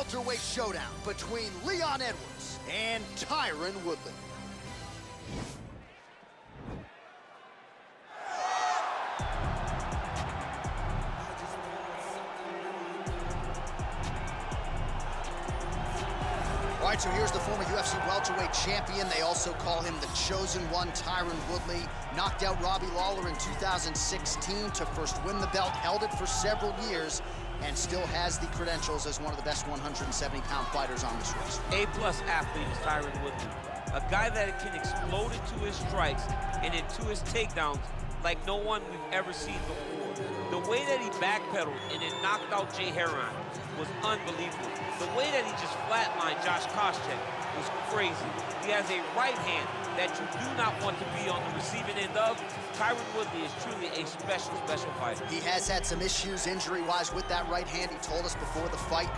welterweight showdown between Leon Edwards and Tyron Woodley. All right, so here's the former UFC welterweight champion. They also call him the Chosen One, Tyron Woodley. Knocked out Robbie Lawler in 2016 to first win the belt, held it for several years, and still has the credentials as one of the best 170-pound fighters on this list. A-plus athlete is Tyron Woodley. A guy that can explode into his strikes and into his takedowns like no one we've ever seen before. The way that he backpedaled and then knocked out Jay Heron was unbelievable. The way that he just flatlined Josh Koscheck was crazy. He has a right hand that you do not want to be on the receiving end of. Tyron Woodley is truly a special, special fighter. He has had some issues injury-wise with that right hand. He told us before the fight,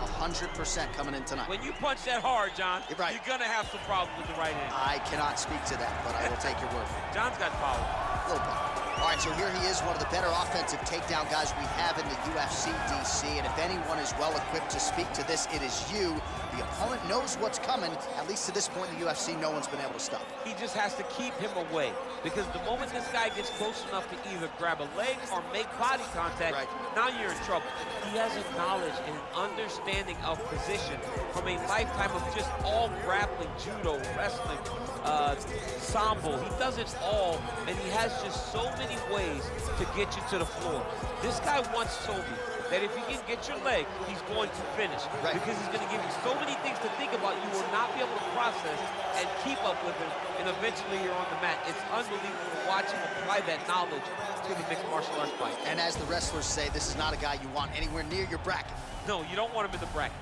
100% coming in tonight. When you punch that hard, John, you're right. You're gonna have some problems with the right hand. I cannot speak to that, but I will take your word for it. John's got power. A little power. All right, so here he is, one of the better offensive takedown guys we have in the UFC, DC, and if anyone is well-equipped to speak to this, it is you. The opponent knows what's coming. At least to this point in the UFC, no one's been able to stop him. He just has to keep him away, because the moment this guy gets close enough to either grab a leg or make body contact, now you're in trouble. He has a knowledge and an understanding of position from a lifetime of just all grappling, judo, wrestling, sambo. He does it all, and he has just so many ways to get you to the floor. This guy once told me that if he can get your leg, he's going to finish. Because he's going to give you so many things to think about, you will not be able to process and keep up with him, and eventually you're on the mat. It's unbelievable to watch him apply that knowledge to the mixed martial arts fight. And as the wrestlers say, this is not a guy you want anywhere near your bracket. No, you don't want him in the bracket.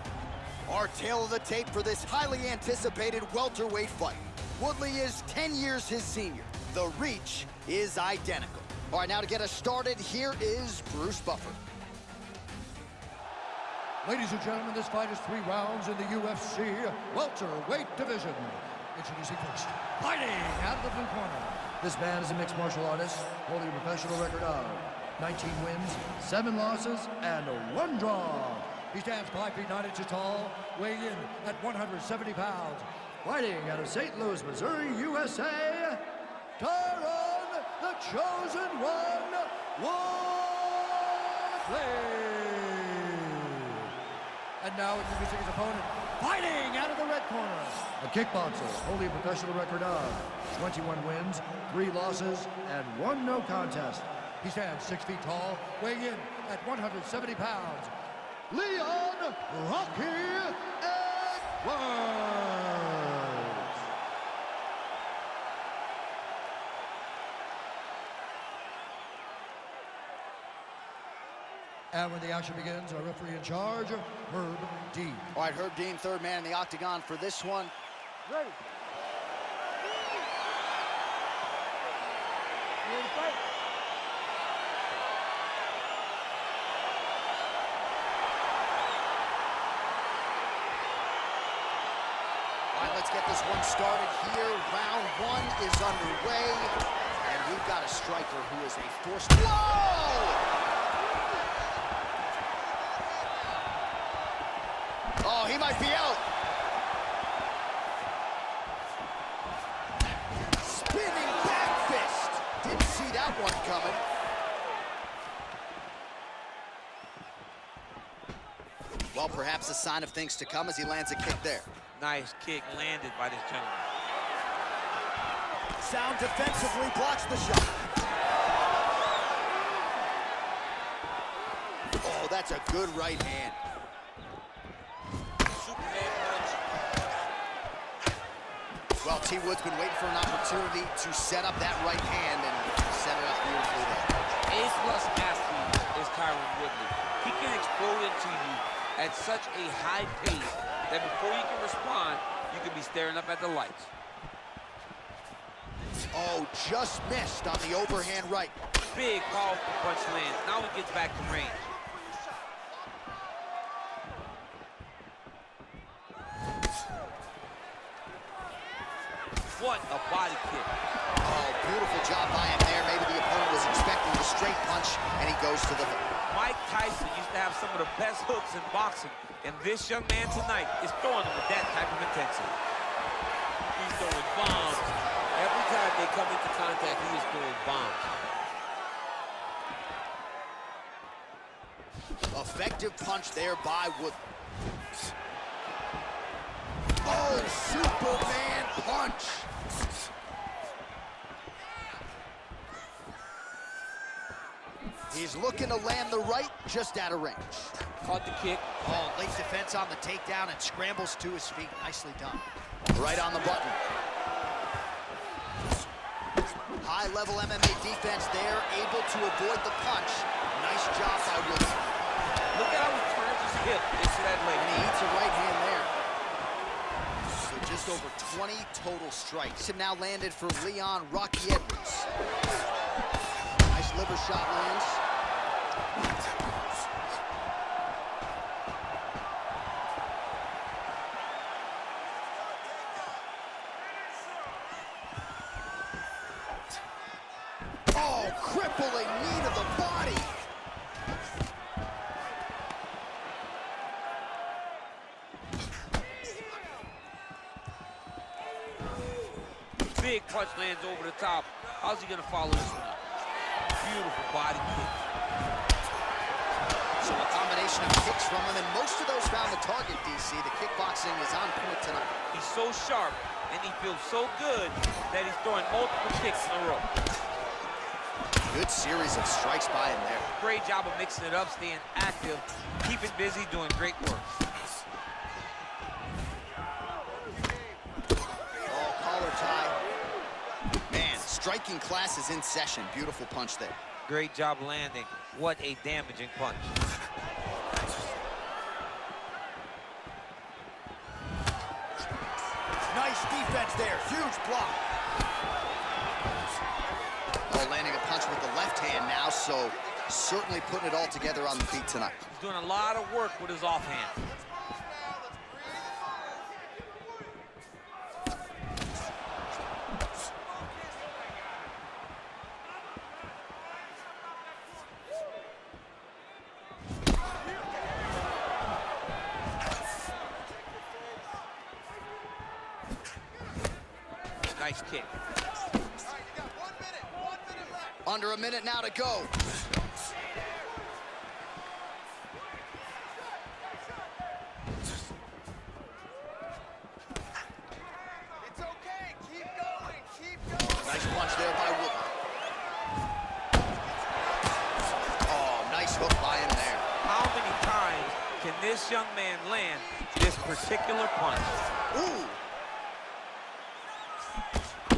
Our tale of the tape for this highly anticipated welterweight fight. Woodley is 10 years his senior. The reach is identical. All right, now to get us started, here is Bruce Buffer. Ladies and gentlemen, this fight is 3 rounds in the UFC welterweight division. Introducing first, fighting out of the blue corner. This man is a mixed martial artist, holding a professional record of 19 wins, 7 losses, and 1 draw. He stands 5 feet 9 inches tall, weighing in at 170 pounds. Fighting out of St. Louis, Missouri, USA, Tyron, the Chosen One, Woodley. And now introducing his opponent, fighting out of the red corner. A kickboxer, holding a professional record of 21 wins, 3 losses, and 1 no contest. He stands 6 feet tall, weighing in at 170 pounds. Leon Rocky Edwards. And when the action begins, our referee in charge, Herb Dean. All right, Herb Dean, third man in the octagon for this one. Ready. You ready to fight? All right, let's get this one started here. Round 1 is underway, and we've got a striker who is a force. Whoa! Oh, he might be out. Spinning back fist. Didn't see that one coming. Well, perhaps a sign of things to come as he lands a kick there. Nice kick landed by this gentleman. Sound defensively blocks the shot. Oh, that's a good right hand. Well, T. Wood's been waiting for an opportunity to set up that right hand and set it up beautifully there. A-plus athlete is Tyron Woodley. He can explode into you at such a high pace that before you can respond, you can be staring up at the lights. Oh, just missed on the overhand right. Big, powerful punch lands. Now he gets back to range. What a body kick. Oh, beautiful job by him there. Maybe the opponent was expecting the straight punch, and he goes to the hook. Mike Tyson used to have some of the best hooks in boxing, and this young man tonight is throwing them with that type of intensity. He's throwing bombs. Every time they come into contact, he is throwing bombs. Effective punch there by Woodley. Oh, Superman punch. He's looking to land the right, just out of range. Caught the kick. Oh, late defense on the takedown and scrambles to his feet. Nicely done. Right on the button. High-level MMA defense there, able to avoid the punch. Nice job by Woodley. Look at how he turns his hip into that leg. And he eats a right hand there. So just over 20 total strikes. And now landed for Leon Rocky Edwards. Nice liver shot lands. Oh, crippling knee to the body. Big punch lands over the top. How's he gonna follow this one up? Beautiful body kick. So a combination of kicks from him, and most of those found the target, DC. The kickboxing is on point tonight. He's so sharp, and he feels so good that he's throwing multiple kicks in a row. Good series of strikes by him there. Great job of mixing it up, staying active, keeping busy, doing great work. Oh, collar tie. Man, striking class is in session. Beautiful punch there. Great job landing. What a damaging punch. Nice defense there. Huge block. Oh, landing a punch with the left hand now, so certainly putting it all together on the feet tonight. He's doing a lot of work with his offhand. Nice kick. Under a minute now to go. It's okay. Keep going. Keep going. Nice punch there by Woodley. Oh, nice hook by him there. How many times can this young man land this particular punch? Ooh.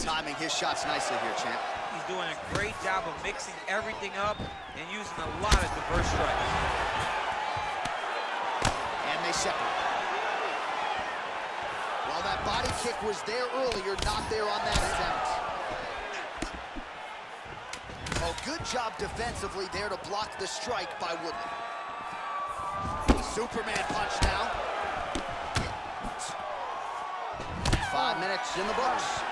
Timing his shots nicely here, champ. He's doing a great job of mixing everything up and using a lot of diverse strikes. And they separate. Well, that body kick was there earlier, not there on that attempt. Oh, good job defensively there to block the strike by Woodley. Superman punch now. 5 minutes in the books.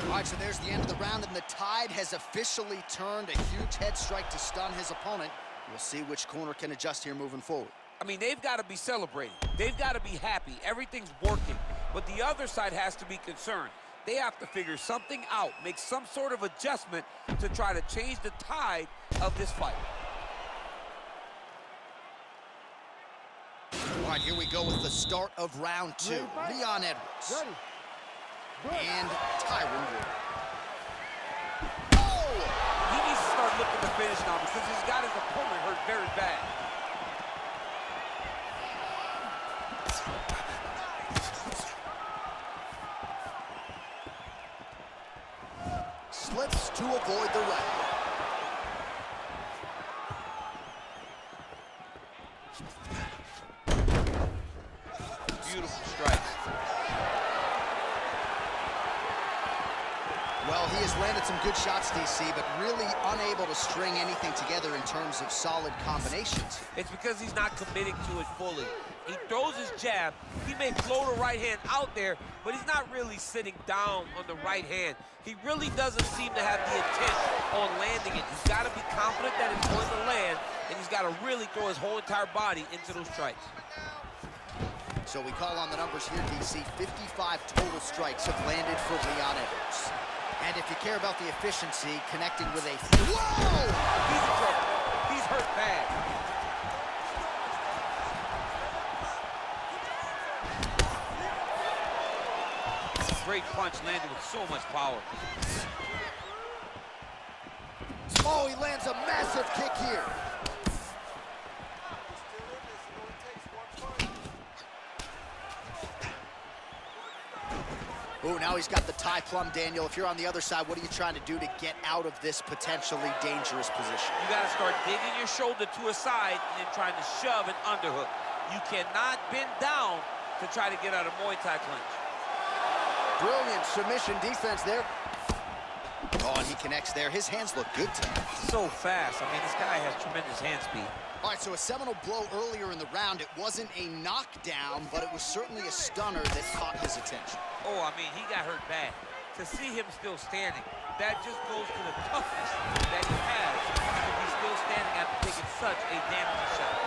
All right, so there's the end of the round, and the tide has officially turned. A huge head strike to stun his opponent. We'll see which corner can adjust here moving forward. I mean, they've got to be celebrating. They've got to be happy. Everything's working. But the other side has to be concerned. They have to figure something out, make some sort of adjustment to try to change the tide of this fight. All right, here we go with the start of round 2. Leon Edwards. And Tyron Woodley. Oh! He needs to start looking to finish now because he's got his opponent hurt very bad. Slips to avoid the right. Beautiful strike. Well, he has landed some good shots, DC, but really unable to string anything together in terms of solid combinations. It's because he's not committing to it fully. He throws his jab. He may float a right hand out there, but he's not really sitting down on the right hand. He really doesn't seem to have the intent on landing it. He's got to be confident that it's going to land, and he's got to really throw his whole entire body into those strikes. So we call on the numbers here, DC. 55 total strikes have landed for Leon Edwards. And if you care about the efficiency, connecting with a... Whoa! He's in trouble. He's hurt bad. Great punch landed with so much power. Oh, he lands a massive kick here. Oh, now he's got the tie plum, Daniel. If you're on the other side, what are you trying to do to get out of this potentially dangerous position? You got to start digging your shoulder to a side and then trying to shove an underhook. You cannot bend down to try to get out of Muay Thai clinch. Brilliant submission defense there. Oh, and he connects there. His hands look good tonight. So fast. I mean, this guy has tremendous hand speed. All right, so a seminal blow earlier in the round. It wasn't a knockdown, but it was certainly a stunner that caught his attention. Oh, I mean, he got hurt bad. To see him still standing, that just goes to the toughness that he has to be still standing after taking such a damaging shot.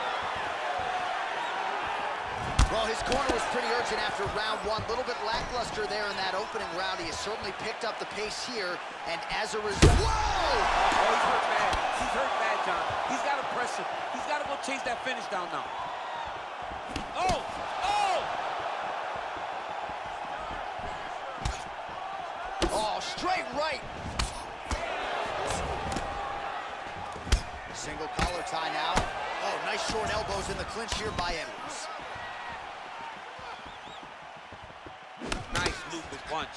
Well, his corner was pretty urgent after round one. A little bit lackluster there in that opening round. He has certainly picked up the pace here, and as a result... Whoa! Oh, he's hurt bad. He's hurt bad, John. He's got to press him. He's got to go chase that finish down now. Oh! Oh! Oh, straight right. Single collar tie now. Oh, nice short elbows in the clinch here by Edwards. Nice lupus punch.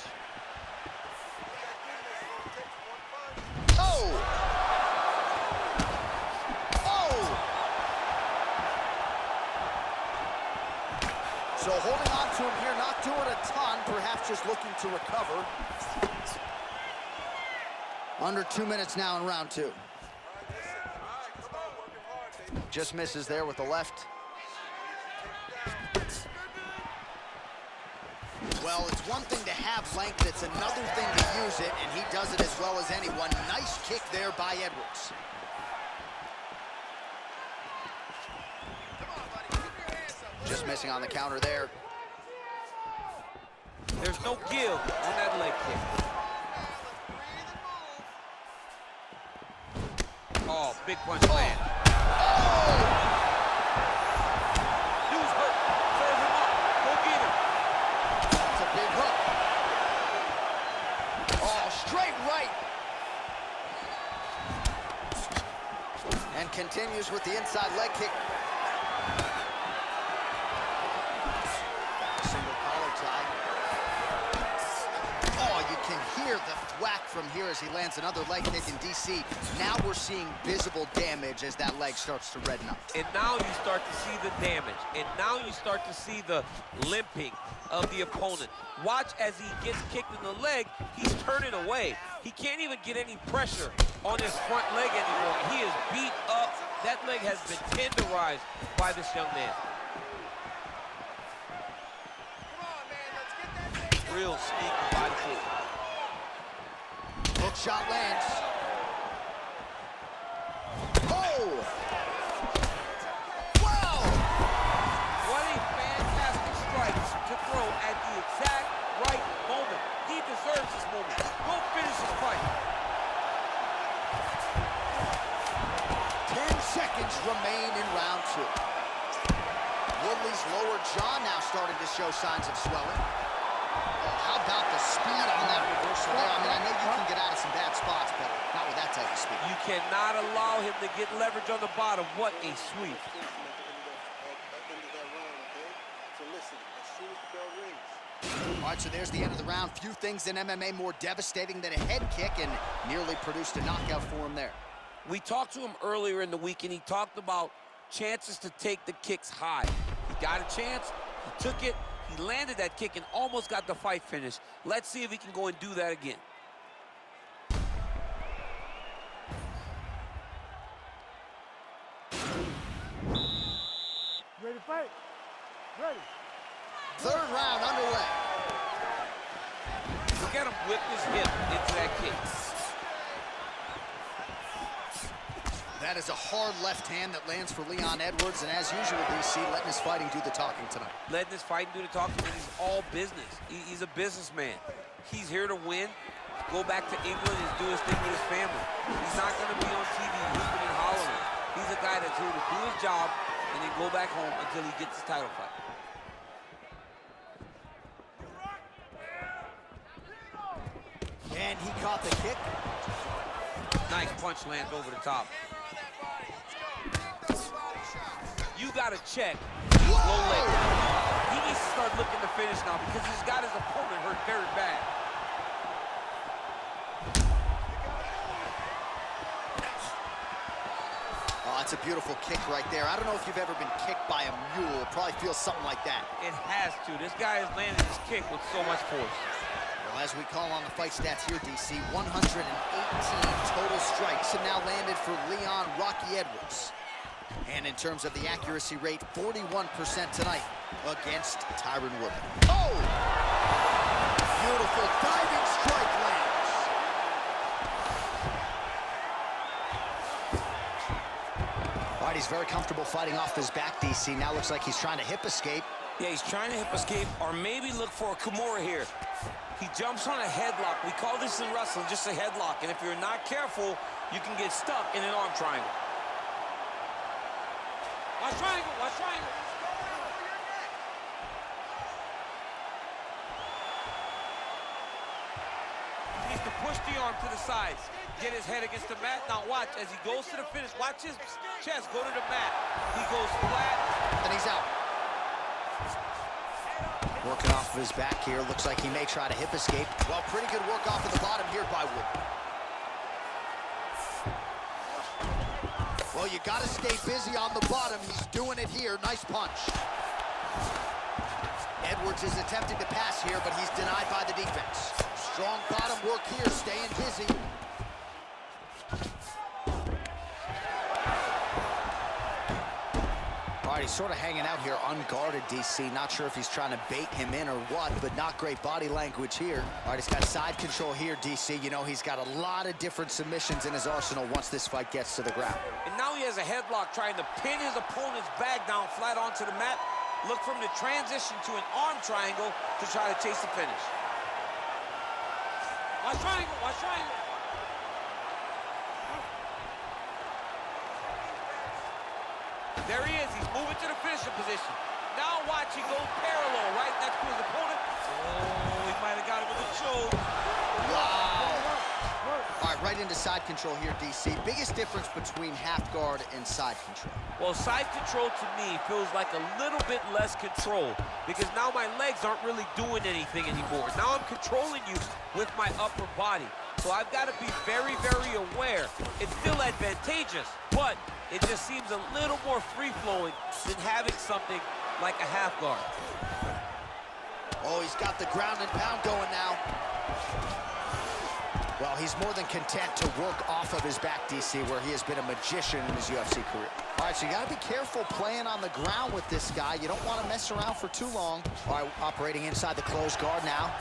Oh! Oh! So holding on to him here, not doing a ton, perhaps just looking to recover. Under 2 minutes now in round two. Just misses there with the left. Well, it's one thing to have length, it's another thing to use it, and he does it as well as anyone. Nice kick there by Edwards. Just missing on the counter there. There's no give on that leg kick. Oh, big punch land. Oh! Dude's hurt. Serve him up. Go get him. That's a big hook. Oh, straight right. And continues with the inside leg kick. Single collar tie. Oh, you can hear the thwack from here as he lands another leg kick in DC. Now we're seeing visible damage as that leg starts to redden up. And now you start to see the damage. And now you start to see the limping of the opponent. Watch as he gets kicked in the leg, he's turning away. He can't even get any pressure on his front leg anymore. He is beat up. That leg has been tenderized by this young man. Real sneaky body kick. Hook shot lands. Oh! Wow! What a fantastic strike to throw at the exact right moment. He deserves this moment. Go finish his fight. 10 seconds remain in round two. Woodley's lower jaw now starting to show signs of swelling. How about the speed on that reversal there? I mean, I know you can get out of some bad spots, but not with that type of speed. You cannot allow him to get leverage on the bottom. What a sweep. All right, so there's the end of the round. Few things in MMA more devastating than a head kick, and nearly produced a knockout for him there. We talked to him earlier in the week, and he talked about chances to take the kicks high. He got a chance, he took it, he landed that kick and almost got the fight finished. Let's see if he can go and do that again. Ready to fight? Third round underway. Look at him whip his hip into that kick. That is a hard left hand that lands for Leon Edwards, and as usual, DC, letting his fighting do the talking tonight. Letting his fighting do the talking, and he's all business. He's a businessman. He's here to win, go back to England and do his thing with his family. He's not going to be on TV hooping and hollering. He's a guy that's here to do his job and then go back home until he gets his title fight. And he caught the kick. Nice punch lands over the top. You got to check these low leg. He needs to start looking to finish now because he's got his opponent hurt very bad. Oh, that's a beautiful kick right there. I don't know if you've ever been kicked by a mule. It probably feels something like that. It has to. This guy is landing his kick with so much force. Well, as we call on the fight stats here, DC, 118 total strikes have now landed for Leon Rocky Edwards. And in terms of the accuracy rate, 41% tonight against Tyron Woodley. Oh! Beautiful diving strike lands. All right, he's very comfortable fighting off his back, DC. Now looks like he's trying to hip escape. Yeah, he's trying to hip escape or maybe look for a Kimura here. He jumps on a headlock. We call this in wrestling just a headlock. And if you're not careful, you can get stuck in an arm triangle. Watch triangle, watch triangle. He needs to push the arm to the sides. Get his head against the mat. Now watch, as he goes to the finish, watch his chest go to the mat. He goes flat. And he's out. Working off of his back here. Looks like he may try to hip escape. Well, pretty good work off of the bottom here by Woodley. Well, you got to stay busy on the bottom. He's doing it here. Nice punch. Edwards is attempting to pass here, but he's denied by the defense. Strong bottom work here, staying busy. All right, he's sort of hanging out here unguarded, DC. Not sure if he's trying to bait him in or what, but not great body language here. All right, he's got side control here, DC. You know, he's got a lot of different submissions in his arsenal once this fight gets to the ground. And now he has a headlock trying to pin his opponent's back down flat onto the mat. Look for him to transition to an arm triangle to try to chase the finish. Watch triangle, watch triangle. There he is, he's moving to the finishing position. Now watch, he goes parallel, right next to his opponent. Oh, he might have got him with a choke. Wow. All right, right into side control here, DC. Biggest difference between half guard and side control? Well, side control to me feels like a little bit less control because now my legs aren't really doing anything anymore. Now I'm controlling you with my upper body. So I've got to be very, very aware. It's still advantageous, but it just seems a little more free-flowing than having something like a half guard. Oh, he's got the ground and pound going now. Well, he's more than content to work off of his back, DC, where he has been a magician in his UFC career. All right, so you got to be careful playing on the ground with this guy. You don't want to mess around for too long. All right, operating inside the closed guard now.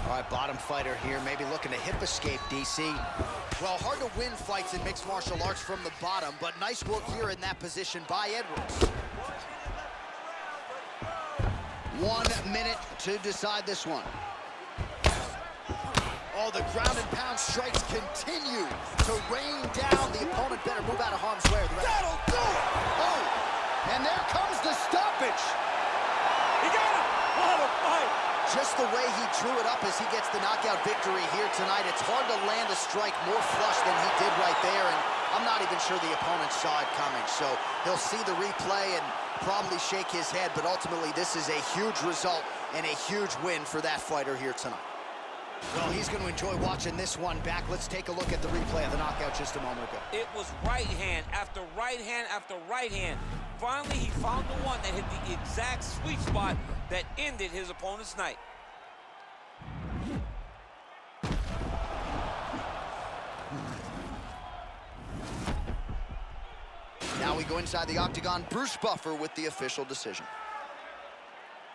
All right, bottom fighter here, maybe looking to hip escape, DC. Well, hard to win fights in mixed martial arts from the bottom, but nice work here in that position by Edwards. 1 minute to decide this one. Oh, the ground and pound strikes continue to rain down. The opponent better move out of harm's way. That'll do it! Oh, and there comes the stoppage. He got him! What a fight! Just the way he drew it up as he gets the knockout victory here tonight. It's hard to land a strike more flush than he did right there, and I'm not even sure the opponent saw it coming. So he'll see the replay and probably shake his head, but ultimately this is a huge result and a huge win for that fighter here tonight. Well, he's going to enjoy watching this one back. Let's take a look at the replay of the knockout just a moment ago. It was right hand after right hand after right hand. Finally, he found the one that hit the exact sweet spot that ended his opponent's night. Now Now we go inside the octagon. Bruce Buffer with the official decision.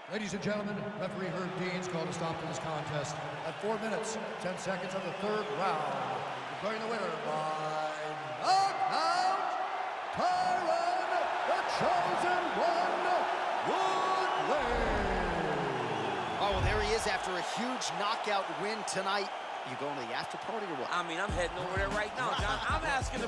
Ladies and gentlemen, referee Herb Dean's called a stop to this contest at 4 minutes, 10 seconds of the 3rd round. Declaring the winner by knockout, Tyron, the Chosen One, Woodley. Oh, well, there he is after a huge knockout win tonight. You going to the after party or what? I mean, I'm heading over there right now, John. I'm asking the